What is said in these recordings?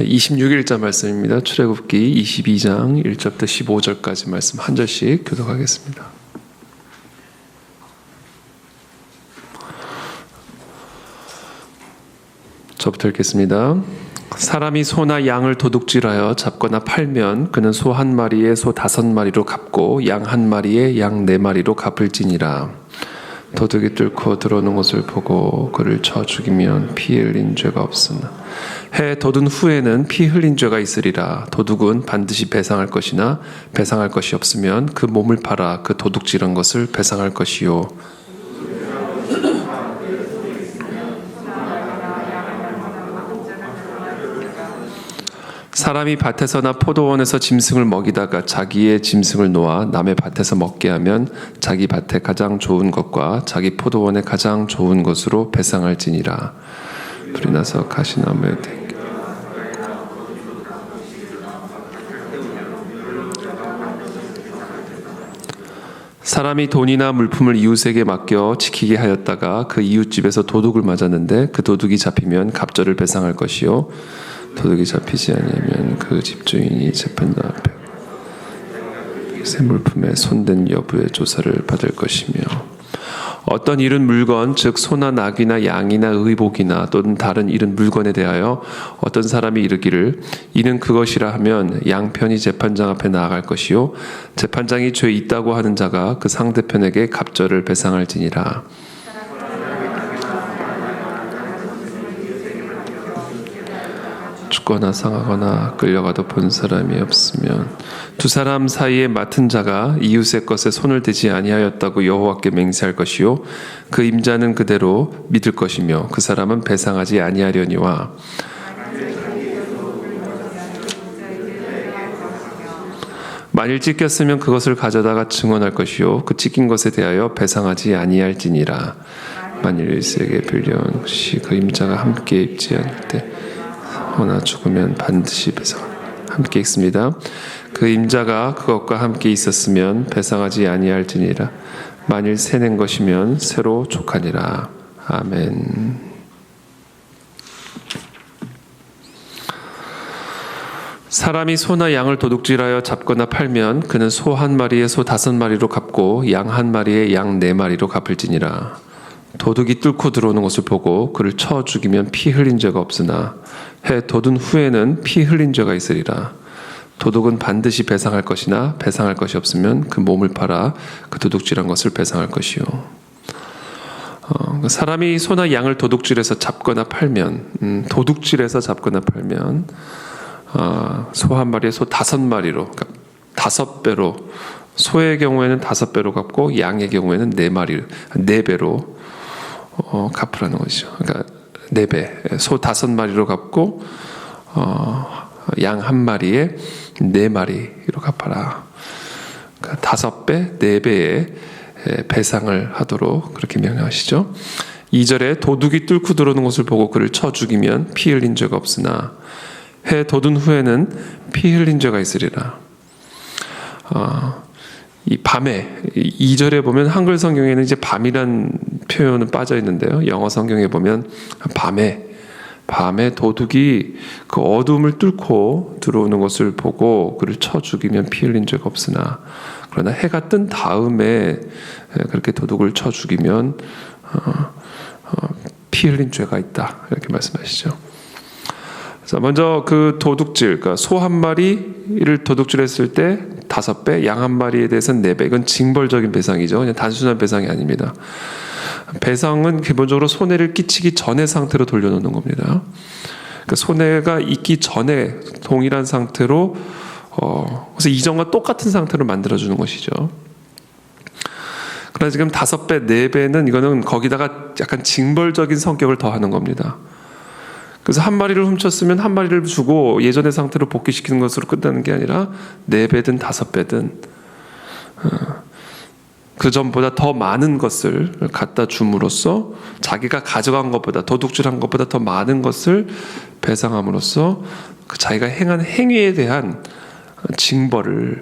26일자 말씀입니다. 출애굽기 22장 1절부터 15절까지 말씀 한 절씩 교독하겠습니다. 저부터 읽겠습니다. 사람이 소나 양을 도둑질하여 잡거나 팔면 그는 소 한 마리에 소 5마리로 갚고 양 한 마리에 양 4마리로 갚을지니라. 도둑이 뚫고 들어오는 것을 보고 그를 쳐 죽이면 피 흘린 죄가 없으나 해 돋은 후에는 피 흘린 죄가 있으리라. 도둑은 반드시 배상할 것이나 배상할 것이 없으면 그 몸을 팔아 그 도둑질한 것을 배상할 것이요. 사람이 밭에서나 포도원에서 짐승을 먹이다가 자기의 짐승을 놓아 남의 밭에서 먹게 하면 자기 밭에 가장 좋은 것과 자기 포도원에 가장 좋은 것으로 배상할지니라. 불이 나서 가시나무에 댕겨 사람이 돈이나 물품을 이웃에게 맡겨 지키게 하였다가 그 이웃집에서 도둑을 맞았는데 그 도둑이 잡히면 갑절을 배상할 것이요. 도둑이 잡히지 아니하면 그 집주인이 재판장 앞에 새 물품에 손댄 여부의 조사를 받을 것이며 어떤 잃은 물건 즉 소나 낙이나 양이나 의복이나 또는 다른 잃은 물건에 대하여 어떤 사람이 이르기를 이는 그것이라 하면 양편이 재판장 앞에 나아갈 것이요 재판장이 죄 있다고 하는 자가 그 상대편에게 갑절을 배상할지니라. 죽거나 상하거나 끌려가도 본 사람이 없으면 두 사람 사이에 맡은 자가 이웃의 것에 손을 대지 아니하였다고 여호와께 맹세할 것이요 그 임자는 그대로 믿을 것이며 그 사람은 배상하지 아니하려니와 만일 찢겼으면 그것을 가져다가 증언할 것이요 그 찢긴 것에 대하여 배상하지 아니할지니라. 만일 일세에게 빌려온 것이 그 임자가 함께 입지 않을 때 허나 죽으면 반드시 배상하라. 함께 읽습니다. 그 임자가 그것과 함께 있었으면 배상하지 아니할지니라. 만일 새낸 것이면 새로 족하니라. 아멘. 사람이 소나 양을 도둑질하여 잡거나 팔면 그는 소 한 마리에 소 5마리로 갚고 양 한 마리에 양 4마리로 갚을지니라. 도둑이 뚫고 들어오는 것을 보고 그를 쳐 죽이면 피 흘린 죄가 없으나 해 돋은 후에는 피 흘린 죄가 있으리라. 도둑은 반드시 배상할 것이나 배상할 것이 없으면 그 몸을 팔아 그 도둑질한 것을 배상할 것이요. 사람이 소나 양을 도둑질해서 잡거나 팔면 도둑질해서 잡거나 팔면 소 한 마리에 소 5마리로 그러니까 5배로 소의 경우에는 5배로 갚고 양의 경우에는 4배로 갚으라는 것이죠. 그러니까 4배, 소 5마리로 갚고 양 1마리에 4마리로 갚아라. 그러니까 5배, 4배의 배상을 하도록 그렇게 명령하시죠. 2절에 도둑이 뚫고 들어오는 것을 보고 그를 쳐 죽이면 피 흘린 죄가 없으나 해 돋은 후에는 피 흘린 죄가 있으리라. 이 밤에 2절에 보면 한글 성경에는 이제 밤이란 표현은 빠져 있는데요. 영어 성경에 보면 밤에 도둑이 그 어둠을 뚫고 들어오는 것을 보고 그를 쳐 죽이면 피 흘린 죄가 없으나 그러나 해가 뜬 다음에 그렇게 도둑을 쳐 죽이면 피 흘린 죄가 있다. 이렇게 말씀하시죠. 자, 먼저 그 도둑질, 그러니까 소 한 마리를 도둑질했을 때 5배, 양 한 마리에 대해서는 4배. 이건 징벌적인 배상이죠. 그냥 단순한 배상이 아닙니다. 배상은 기본적으로 손해를 끼치기 전의 상태로 돌려놓는 겁니다. 그러니까 손해가 있기 전에 동일한 상태로, 그래서 이전과 똑같은 상태로 만들어주는 것이죠. 그러나 지금 5배, 4배는 이거는 거기다가 약간 징벌적인 성격을 더하는 겁니다. 그래서 한 마리를 훔쳤으면 한 마리를 주고 예전의 상태로 복귀시키는 것으로 끝나는 게 아니라 4배든 5배든 그 전보다 더 많은 것을 갖다 줌으로써 자기가 가져간 것보다 도둑질한 것보다 더 많은 것을 배상함으로써 그 자기가 행한 행위에 대한 징벌을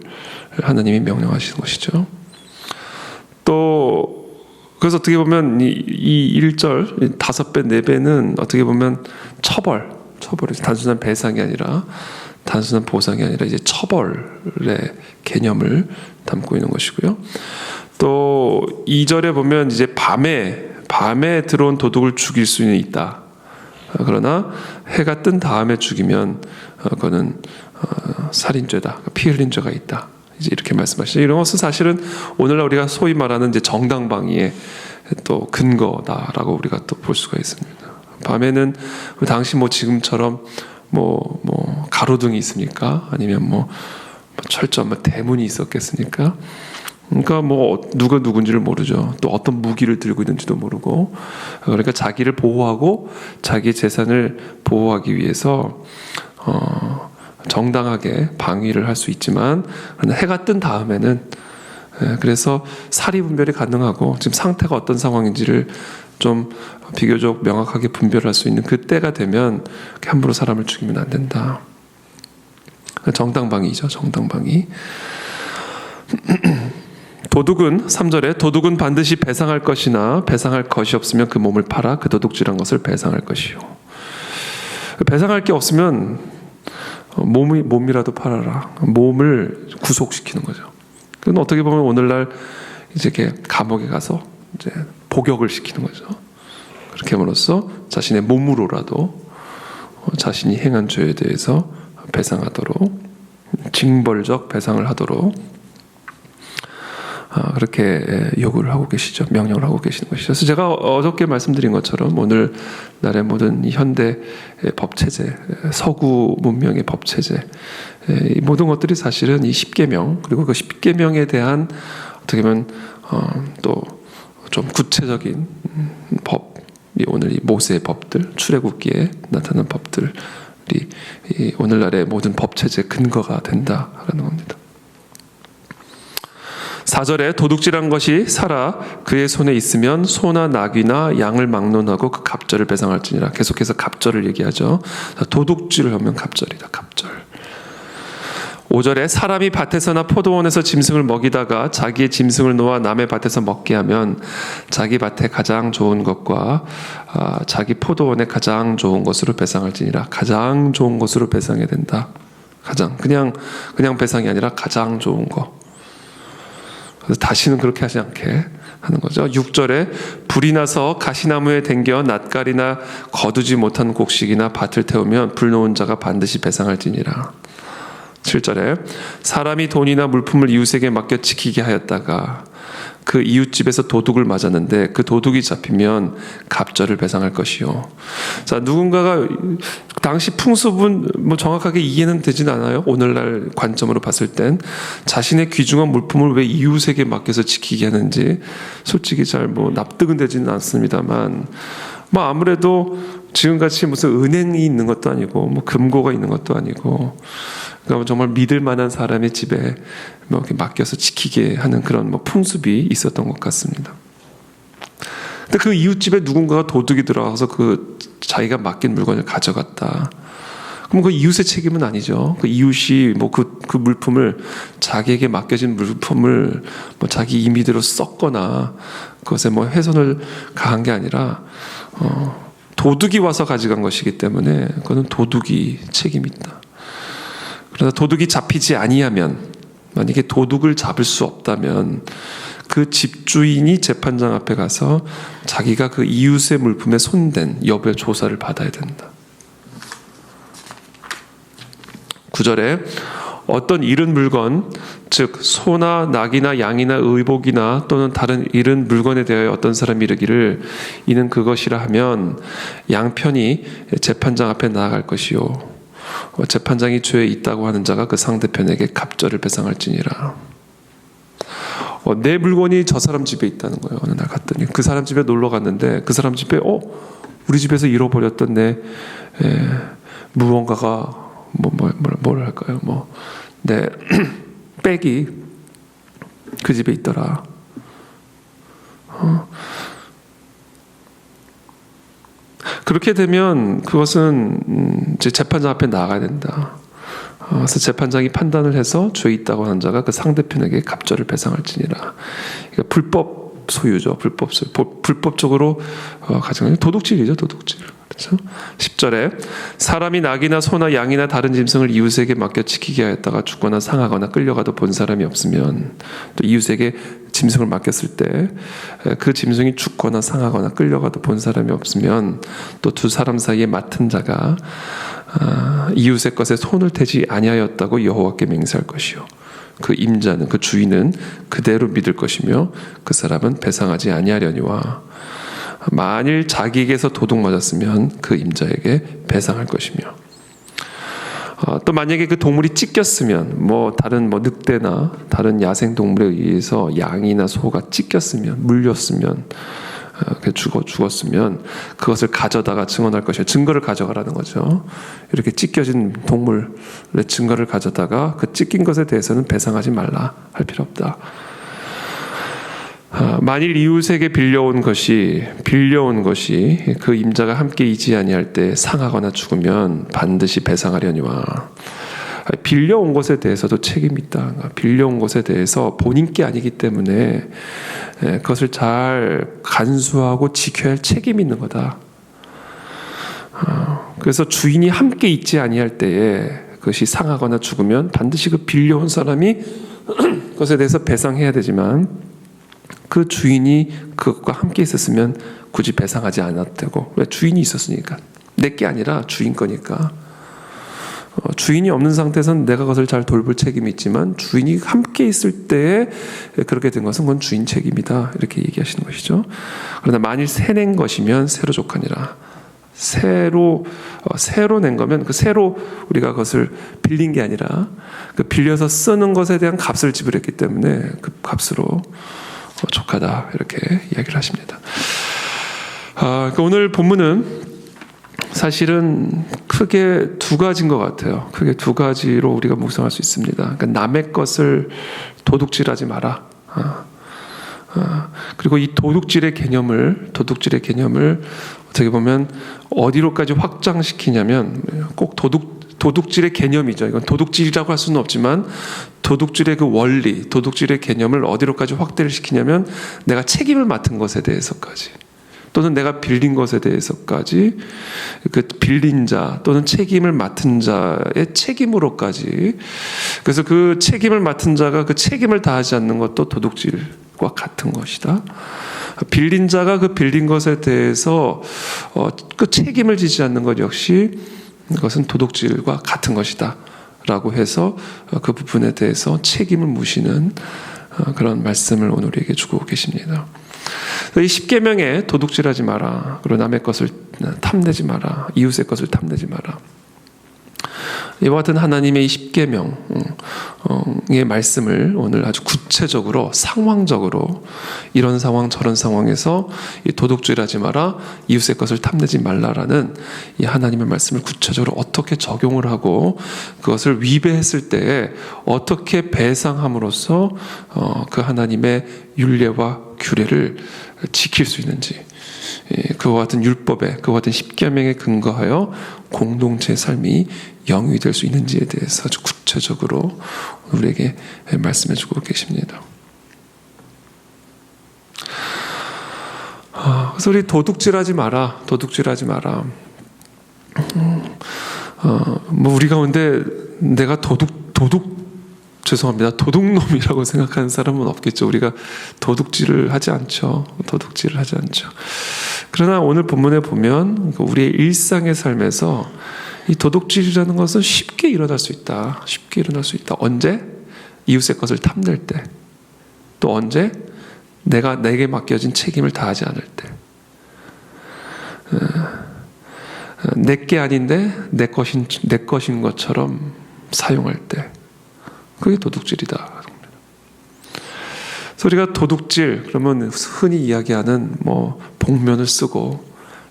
하나님이 명령하시는 것이죠. 또 그래서 어떻게 보면 이 1절 5배, 4배는 어떻게 보면 처벌 처벌이죠. 단순한 배상이 아니라 단순한 보상이 아니라 이제 처벌의 개념을 담고 있는 것이고요. 또 2절에 보면 이제 밤에 들어온 도둑을 죽일 수는 있다. 그러나 해가 뜬 다음에 죽이면 그거는 살인죄다. 피 흘린 죄가 있다. 이제 이렇게 말씀하시죠. 이런 것은 사실은 오늘날 우리가 소위 말하는 이제 정당방위의 또 근거다라고 우리가 또 볼 수가 있습니다. 밤에는 당시 뭐 지금처럼 뭐 가로등이 있습니까? 아니면 뭐 철저 대문이 있었겠습니까? 그러니까 뭐 누가 누군지를 모르죠. 또 어떤 무기를 들고 있는지도 모르고, 그러니까 자기를 보호하고 자기 재산을 보호하기 위해서 정당하게 방위를 할 수 있지만 해가 뜬 다음에는 그래서 사리 분별이 가능하고 지금 상태가 어떤 상황인지를 좀 비교적 명확하게 분별할 수 있는 그때가 되면 함부로 사람을 죽이면 안 된다. 정당방위죠. 정당방위. 도둑은 3절에 도둑은 반드시 배상할 것이나 배상할 것이 없으면 그 몸을 팔아 그 도둑질한 것을 배상할 것이요. 배상할 게 없으면 몸이라도 팔아라. 몸을 구속시키는 거죠. 그건 어떻게 보면 오늘날 이제 이렇게 감옥에 가서 이제 복역을 시키는 거죠. 그렇게 함으로써 자신의 몸으로라도 자신이 행한 죄에 대해서 배상하도록, 징벌적 배상을 하도록 그렇게 요구를 하고 계시죠. 명령을 하고 계시는 것이죠. 그래서 제가 어저께 말씀드린 것처럼 오늘날의 모든 이 현대 법체제, 서구 문명의 법체제, 이 모든 것들이 사실은 이 십계명, 그리고 그 십계명에 대한 어떻게 보면 또 좀 구체적인 법, 오늘 이 모세의 법들, 출애굽기에 나타난 법들이 이 오늘날의 모든 법체제 근거가 된다라는 겁니다. 4절에 도둑질한 것이 살아 그의 손에 있으면 소나 나귀나 양을 막론하고 그 갑절을 배상할지니라. 계속해서 갑절을 얘기하죠. 도둑질을 하면 갑절이다. 갑절. 5절에 사람이 밭에서나 포도원에서 짐승을 먹이다가 자기의 짐승을 놓아 남의 밭에서 먹게 하면 자기 밭에 가장 좋은 것과 자기 포도원에 가장 좋은 것으로 배상할지니라. 가장 좋은 것으로 배상해야 된다. 가장 그냥 배상이 아니라 가장 좋은 것. 그래서 다시는 그렇게 하지 않게 하는 거죠. 6절에 불이 나서 가시나무에 댕겨 낫갈이나 거두지 못한 곡식이나 밭을 태우면 불 놓은 자가 반드시 배상할지니라. 7절에 사람이 돈이나 물품을 이웃에게 맡겨 지키게 하였다가 그 이웃집에서 도둑을 맞았는데 그 도둑이 잡히면 갑절을 배상할 것이요. 자, 누군가가 당시 풍습은 뭐 정확하게 이해는 되진 않아요. 오늘날 관점으로 봤을 땐 자신의 귀중한 물품을 왜 이웃에게 맡겨서 지키게 하는지 솔직히 잘 뭐 납득은 되지는 않습니다만, 뭐 아무래도 지금같이 무슨 은행이 있는 것도 아니고 뭐 금고가 있는 것도 아니고, 그러니까 정말 믿을 만한 사람의 집에 뭐 이렇게 맡겨서 지키게 하는 그런 뭐 풍습이 있었던 것 같습니다. 근데 그 이웃집에 누군가가 도둑이 들어와서 그 자기가 맡긴 물건을 가져갔다. 그럼 그 이웃의 책임은 아니죠. 그 이웃이 뭐 그 물품을, 자기에게 맡겨진 물품을 뭐 자기 임의대로 썼거나 그것에 뭐 훼손을 가한 게 아니라 도둑이 와서 가져간 것이기 때문에 그거는 도둑이 책임이 있다. 그러나 도둑이 잡히지 아니하면, 만약에 도둑을 잡을 수 없다면 그 집주인이 재판장 앞에 가서 자기가 그 이웃의 물품에 손댄 여부의 조사를 받아야 된다. 9절에 어떤 잃은 물건, 즉 소나 낙이나 양이나 의복이나 또는 다른 잃은 물건에 대하여 어떤 사람이 이르기를 이는 그것이라 하면 양편이 재판장 앞에 나아갈 것이요 재판장이 죄에 있다고 하는 자가 그 상대편에게 갑절을 배상할지니라. 내 물건이 저 사람 집에 있다는 거예요. 어느 날 갔더니 그 사람 집에 놀러 갔는데 그 사람 집에 우리 집에서 잃어버렸던 내 무언가가 뭘 할까요? 내 백이 그 집에 있더라. 그렇게 되면 그것은 이제 재판장 앞에 나가야 된다. 그래서 재판장이 판단을 해서 죄 있다고 하는 자가 그 상대편에게 갑절을 배상할지니라. 그러니까 불법 소유죠. 불법 소유. 불법적으로 가져가는 도둑질이죠. 도둑질. 그렇죠? 10절에 사람이 낙이나 소나 양이나 다른 짐승을 이웃에게 맡겨 지키게 하였다가 죽거나 상하거나 끌려가도 본 사람이 없으면, 또 이웃에게 짐승을 맡겼을 때 그 짐승이 죽거나 상하거나 끌려가도 본 사람이 없으면, 또 두 사람 사이에 맡은 자가 이웃의 것에 손을 대지 아니하였다고 여호와께 맹세할 것이요, 그 임자는, 그 주인은 그대로 믿을 것이며 그 사람은 배상하지 아니하려니와, 만일 자기에게서 도둑 맞았으면 그 임자에게 배상할 것이며, 또 만약에 그 동물이 찢겼으면, 다른 늑대나 다른 야생 동물에 의해서 양이나 소가 찢겼으면, 물렸으면, 죽었으면 그것을 가져다가 증언할 것이에요. 증거를 가져가라는 거죠. 이렇게 찢겨진 동물의 증거를 가져다가 그 찢긴 것에 대해서는 배상하지 말라, 할 필요 없다. 만일 이웃에게 빌려온 것이 그 임자가 함께 있지 아니할 때 상하거나 죽으면 반드시 배상하려니와, 빌려온 것에 대해서도 책임이 있다. 빌려온 것에 대해서 본인 게 아니기 때문에 그것을 잘 간수하고 지켜야 할 책임이 있는 거다. 그래서 주인이 함께 있지 아니할 때에 그것이 상하거나 죽으면 반드시 그 빌려온 사람이 그것에 대해서 배상해야 되지만, 그 주인이 그것과 함께 있었으면 굳이 배상하지 않아도 되고, 왜? 주인이 있었으니까. 내 게 아니라 주인 거니까. 주인이 없는 상태에서는 내가 그것을 잘 돌볼 책임이 있지만, 주인이 함께 있을 때에 그렇게 된 것은 그건 주인 책임이다, 이렇게 얘기하시는 것이죠. 그러나 만일 새낸 것이면 새로 족하니라. 새로 낸 거면 그 새로 우리가 그것을 빌린 게 아니라 그 빌려서 쓰는 것에 대한 값을 지불했기 때문에 그 값으로 족하다, 이렇게 이야기를 하십니다. 오늘 본문은 사실은 크게 두 가지인 것 같아요. 크게 두 가지로 우리가 묵상할 수 있습니다. 그러니까 남의 것을 도둑질하지 마라. 그리고 이 도둑질의 개념을 어떻게 보면 어디로까지 확장시키냐면, 꼭 도둑질의 개념이죠. 이건 도둑질이라고 할 수는 없지만 도둑질의 그 원리, 도둑질의 개념을 어디로까지 확대를 시키냐면, 내가 책임을 맡은 것에 대해서까지, 또는 내가 빌린 것에 대해서까지, 그 빌린 자 또는 책임을 맡은 자의 책임으로까지. 그래서 그 책임을 맡은 자가 그 책임을 다하지 않는 것도 도둑질과 같은 것이다. 빌린 자가 그 빌린 것에 대해서 그 책임을 지지 않는 것 역시 그것은 도둑질과 같은 것이다 라고 해서 그 부분에 대해서 책임을 무시는 그런 말씀을 오늘 우리에게 주고 계십니다. 이 십계명에 도둑질하지 마라, 그리고 남의 것을 탐내지 마라, 이웃의 것을 탐내지 마라, 이와 같은 하나님의 이 십계명의 말씀을 오늘 아주 구체적으로, 상황적으로, 이런 상황 저런 상황에서 이 도둑질하지 마라, 이웃의 것을 탐내지 말라라는 이 하나님의 말씀을 구체적으로 어떻게 적용을 하고, 그것을 위배했을 때에 어떻게 배상함으로써 그 하나님의 율례와 규례를 지킬 수 있는지, 그와 같은 율법에, 그와 같은 십계명에 근거하여 공동체의 삶이 영육이 될 수 있는지에 대해서 아주 구체적으로 우리에게 말씀해 주고 계십니다. 그래서 우리 도둑질하지 마라. 우리 가운데 내가 도둑놈이라고 생각하는 사람은 없겠죠. 우리가 도둑질을 하지 않죠. 그러나 오늘 본문에 보면 우리의 일상의 삶에서 이 도둑질이라는 것은 쉽게 일어날 수 있다. 언제? 이웃의 것을 탐낼 때. 또 언제? 내게 맡겨진 책임을 다하지 않을 때. 내게 아닌데 내 것인 것처럼 사용할 때. 그게 도둑질이다. 그래서 우리가 도둑질, 그러면 흔히 이야기하는 복면을 쓰고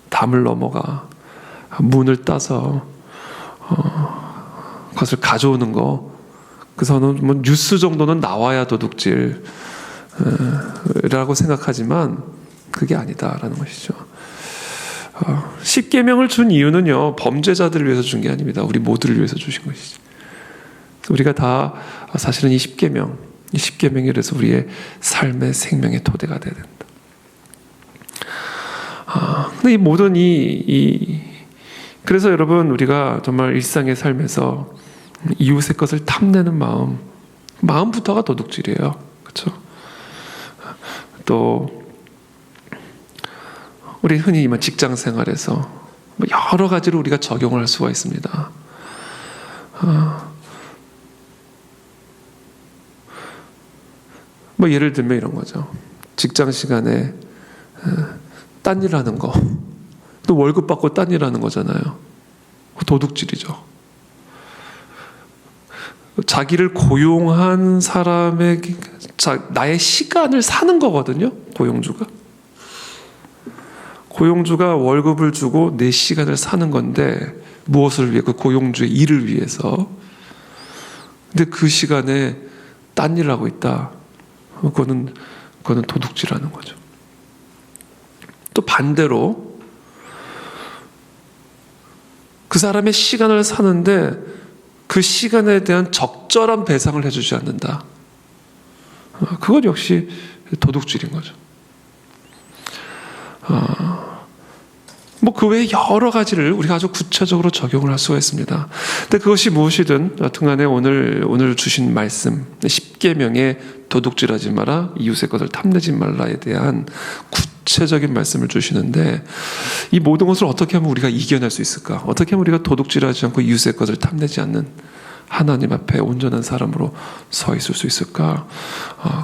담을 넘어가 문을 따서 그것을 가져오는 거, 그래서는 뉴스 정도는 나와야 도둑질이라고 생각하지만 그게 아니다라는 것이죠. 십계명을 준 이유는요, 범죄자들을 위해서 준 게 아닙니다. 우리 모두를 위해서 주신 것이죠. 우리가 다 사실은 이 십계명이 그래서 우리의 삶의 생명의 토대가 되어야 된다. 근데 이 모든 이 그래서 여러분, 우리가 정말 일상의 삶에서 이웃의 것을 탐내는 마음부터가 도둑질이에요. 그렇죠? 또 우리 흔히 직장 생활에서 여러 가지로 우리가 적용을 할 수가 있습니다. 예를 들면 이런 거죠. 직장 시간에 딴 일 하는 거, 또 월급 받고 딴 일 하는 거잖아요. 도둑질이죠. 자기를 고용한 사람에게 나의 시간을 사는 거거든요. 고용주가 월급을 주고 내 시간을 사는 건데, 무엇을 위해? 그 고용주의 일을 위해서. 근데 그 시간에 딴 일을 하고 있다. 그거는 도둑질하는 거죠. 또 반대로 그 사람의 시간을 사는데 그 시간에 대한 적절한 배상을 해주지 않는다. 그건 역시 도둑질인 거죠. 그 외에 여러 가지를 우리가 아주 구체적으로 적용을 할 수가 있습니다. 근데 그것이 무엇이든 여튼간에 오늘 주신 말씀 10계명에 도둑질하지 마라, 이웃의 것을 탐내지 말라에 대한 구체적인 말씀을 주시는데, 이 모든 것을 어떻게 하면 우리가 이겨낼 수 있을까? 어떻게 하면 우리가 도둑질하지 않고 이웃의 것을 탐내지 않는 하나님 앞에 온전한 사람으로 서 있을 수 있을까?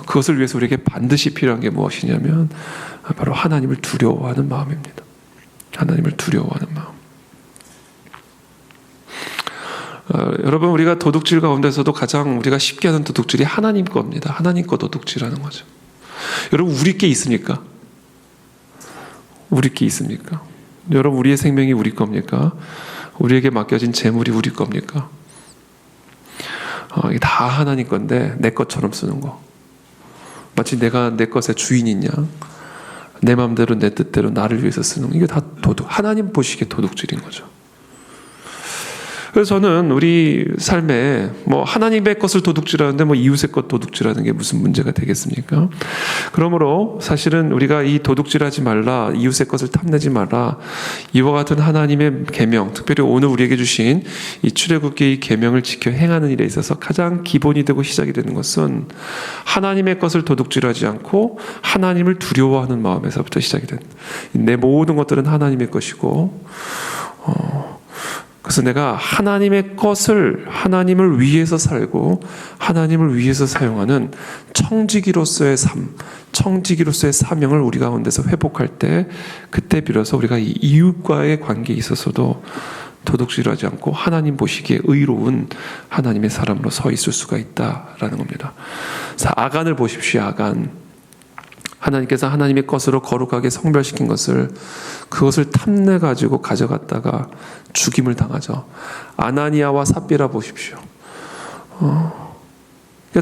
그것을 위해서 우리에게 반드시 필요한 게 무엇이냐면 바로 하나님을 두려워하는 마음입니다. 하나님을 두려워하는 마음. 여러분, 우리가 도둑질 가운데서도 가장 우리가 쉽게 하는 도둑질이 하나님 겁니다. 하나님 거 도둑질하는 거죠. 여러분, 우리 게 있습니까? 우리 게 있습니까? 여러분, 우리의 생명이 우리 겁니까? 우리에게 맡겨진 재물이 우리 겁니까? 이게 다 하나님 건데 내 것처럼 쓰는 거. 마치 내가 내 것의 주인인 양, 내 마음대로 내 뜻대로 나를 위해서 쓰는 거. 이게 다 하나님 보시기에 도둑질인 거죠. 그래서 저는 우리 삶에 하나님의 것을 도둑질하는데 이웃의 것 도둑질하는 게 무슨 문제가 되겠습니까? 그러므로 사실은 우리가 이 도둑질하지 말라, 이웃의 것을 탐내지 마라, 이와 같은 하나님의 계명, 특별히 오늘 우리에게 주신 이 출애굽기의 계명을 지켜 행하는 일에 있어서 가장 기본이 되고 시작이 되는 것은 하나님의 것을 도둑질하지 않고 하나님을 두려워하는 마음에서부터 시작이 된다. 내 모든 것들은 하나님의 것이고, 그래서 내가 하나님의 것을 하나님을 위해서 살고 하나님을 위해서 사용하는 청지기로서의 삶, 청지기로서의 사명을 우리 가운데서 회복할 때, 그때 비로소 우리가 이 이웃과의 관계에 있어서도 도둑질하지 않고 하나님 보시기에 의로운 하나님의 사람으로 서 있을 수가 있다라는 겁니다. 자, 아간을 보십시오. 아간. 하나님께서 하나님의 것으로 거룩하게 성별시킨 그것을 탐내 가지고 가져갔다가 죽임을 당하죠. 아나니아와 삽비라 보십시오.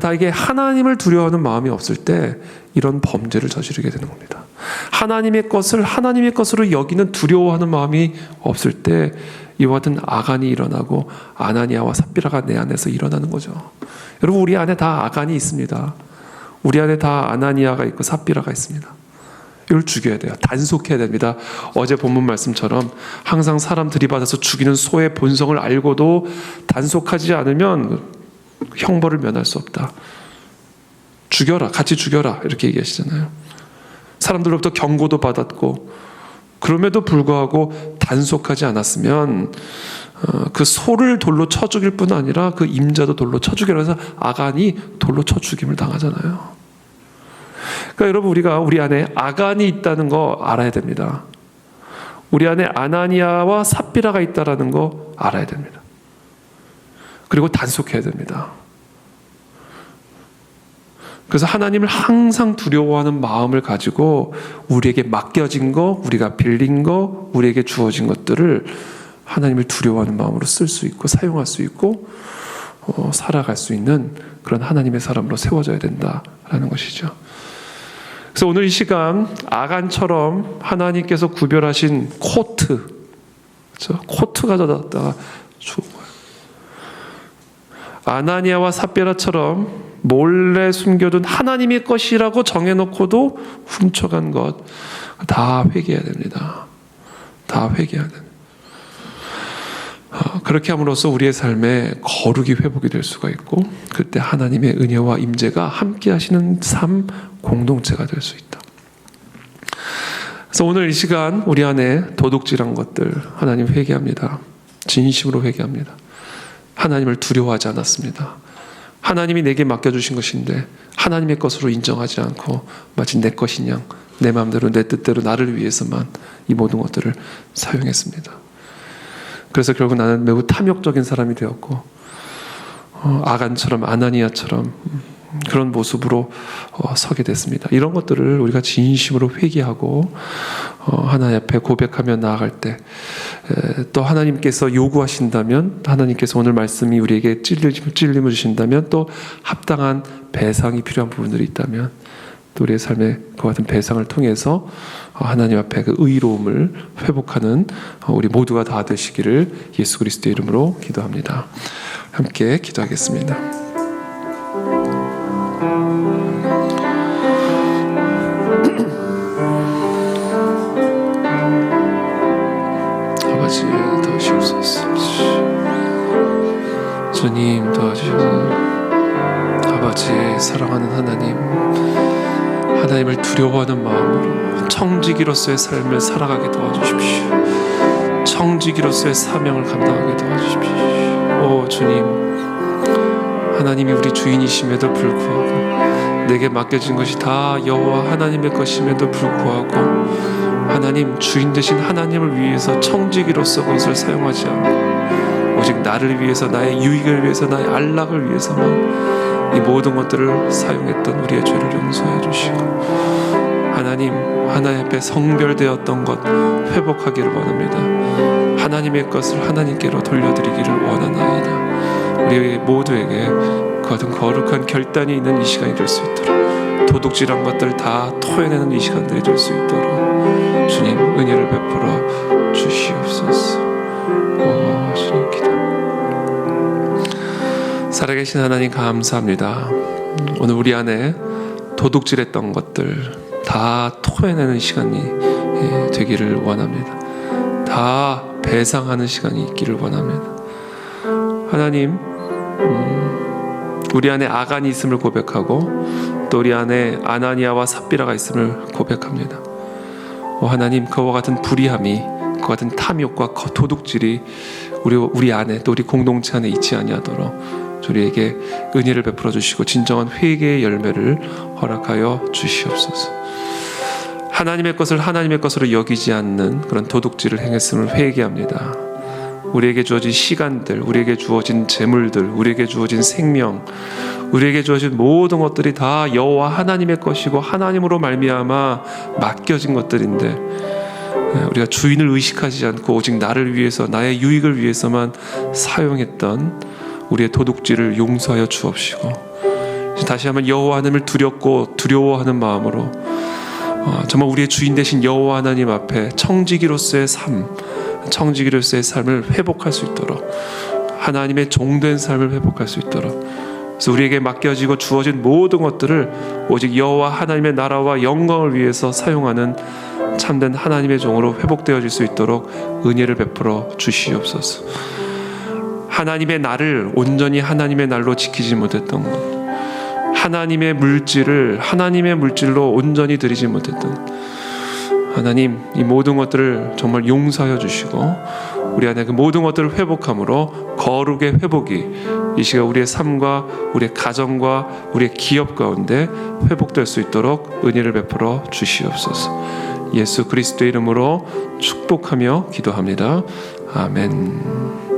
다 이게 하나님을 두려워하는 마음이 없을 때 이런 범죄를 저지르게 되는 겁니다. 하나님의 것을 하나님의 것으로 여기는 두려워하는 마음이 없을 때 이와 같은 아간이 일어나고 아나니아와 삽비라가 내 안에서 일어나는 거죠. 여러분, 우리 안에 다 아간이 있습니다. 우리 안에 다 아나니아가 있고 삽비라가 있습니다. 이걸 죽여야 돼요. 단속해야 됩니다. 어제 본문 말씀처럼 항상 사람 들이받아서 죽이는 소의 본성을 알고도 단속하지 않으면 형벌을 면할 수 없다. 죽여라, 같이 죽여라, 이렇게 얘기하시잖아요. 사람들로부터 경고도 받았고, 그럼에도 불구하고 단속하지 않았으면 그 소를 돌로 쳐 죽일 뿐 아니라 그 임자도 돌로 쳐 죽이라 해서 아간이 돌로 쳐 죽임을 당하잖아요. 그러니까 여러분, 우리가 우리 안에 아간이 있다는 거 알아야 됩니다. 우리 안에 아나니아와 삽비라가 있다는 거 알아야 됩니다. 그리고 단속해야 됩니다. 그래서 하나님을 항상 두려워하는 마음을 가지고 우리에게 맡겨진 거, 우리가 빌린 거, 우리에게 주어진 것들을 하나님을 두려워하는 마음으로 쓸 수 있고 사용할 수 있고 살아갈 수 있는 그런 하나님의 사람으로 세워져야 된다라는 것이죠. 그래서 오늘 이 시간 아간처럼 하나님께서 구별하신 코트, 그렇죠? 코트 가져다가 죽은 거예요. 아나니아와 삽비라처럼 몰래 숨겨둔 하나님의 것이라고 정해놓고도 훔쳐간 것 다 회개해야 됩니다. 다 회개해야 됩니다. 그렇게 함으로써 우리의 삶에 거룩이 회복이 될 수가 있고, 그때 하나님의 은혜와 임재가 함께 하시는 삶 공동체가 될 수 있다. 그래서 오늘 이 시간 우리 안에 도둑질한 것들 하나님 회개합니다. 진심으로 회개합니다. 하나님을 두려워하지 않았습니다. 하나님이 내게 맡겨주신 것인데 하나님의 것으로 인정하지 않고 마치 내 것인 양 내 마음대로 내 뜻대로 나를 위해서만 이 모든 것들을 사용했습니다. 그래서 결국 나는 매우 탐욕적인 사람이 되었고, 아간처럼 아나니아처럼 그런 모습으로 서게 됐습니다. 이런 것들을 우리가 진심으로 회개하고 하나님 앞에 고백하며 나아갈 때, 또 하나님께서 요구하신다면, 하나님께서 오늘 말씀이 우리에게 찔림을 주신다면, 또 합당한 배상이 필요한 부분들이 있다면, 또 우리의 삶에 그 같은 배상을 통해서 하나님 앞에 그 의로움을 회복하는 우리 모두가 다 되시기를 예수 그리스도의 이름으로 기도합니다. 함께 기도하겠습니다. 아버지 도와주시옵소서. 주님 도와주시옵소서. 아버지 사랑하는 하나님, 하나님을 두려워하는 마음으로 청지기로서의 삶을 살아가게 도와주십시오. 청지기로서의 사명을 감당하게 도와주십시오. 오 주님, 하나님이 우리 주인이심에도 불구하고, 내게 맡겨진 것이 다 여호와 하나님의 것임에도 불구하고, 하나님 주인 되신 하나님을 위해서 청지기로서 그것을 사용하지 않고 오직 나를 위해서, 나의 유익을 위해서, 나의 안락을 위해서만 이 모든 것들을 사용했던 우리의 죄를 용서해 주시고, 하나님 하나님 앞에 성별되었던 것 회복하기를 원합니다. 하나님의 것을 하나님께로 돌려드리기를 원하나이다. 우리 모두에게 그 같은 거룩한 결단이 있는 이 시간이 될 수 있도록, 도둑질한 것들 다 토해내는 이 시간들이 될 수 있도록 주님 은혜를 베풀어 주시옵소서. 주님 기도. 살아계신 하나님 감사합니다. 오늘 우리 안에 도둑질했던 것들 다 토해내는 시간이 되기를 원합니다. 다 배상하는 시간이 있기를 원합니다. 하나님, 우리 안에 아간이 있음을 고백하고 또 우리 안에 아나니아와 삽비라가 있음을 고백합니다. 하나님, 그와 같은 불의함이, 그와 같은 탐욕과 도둑질이 우리 안에, 또 우리 공동체 안에 있지 아니하도록 우리에게 은혜를 베풀어 주시고 진정한 회개의 열매를 허락하여 주시옵소서. 하나님의 것을 하나님의 것으로 여기지 않는 그런 도둑질을 행했음을 회개합니다. 우리에게 주어진 시간들, 우리에게 주어진 재물들, 우리에게 주어진 생명, 우리에게 주어진 모든 것들이 다 여호와 하나님의 것이고 하나님으로 말미암아 맡겨진 것들인데, 우리가 주인을 의식하지 않고 오직 나를 위해서, 나의 유익을 위해서만 사용했던 우리의 도둑질을 용서하여 주옵시고, 다시 한번 여호와 하나님을 두렵고 두려워하는 마음으로 정말 우리의 주인 되신 여호와 하나님 앞에 청지기로서의 삶을 회복할 수 있도록, 하나님의 종된 삶을 회복할 수 있도록, 그래서 우리에게 맡겨지고 주어진 모든 것들을 오직 여호와 하나님의 나라와 영광을 위해서 사용하는 참된 하나님의 종으로 회복되어질 수 있도록 은혜를 베풀어 주시옵소서. 하나님의 날을 온전히 하나님의 날로 지키지 못했던 것, 하나님의 물질을 하나님의 물질로 온전히 드리지 못했던 하나님, 이 모든 것들을 정말 용서하여 주시고 우리 안에 그 모든 것들을 회복함으로 거룩의 회복이 이 시간 우리의 삶과 우리의 가정과 우리의 기업 가운데 회복될 수 있도록 은혜를 베풀어 주시옵소서. 예수 그리스도의 이름으로 축복하며 기도합니다. 아멘.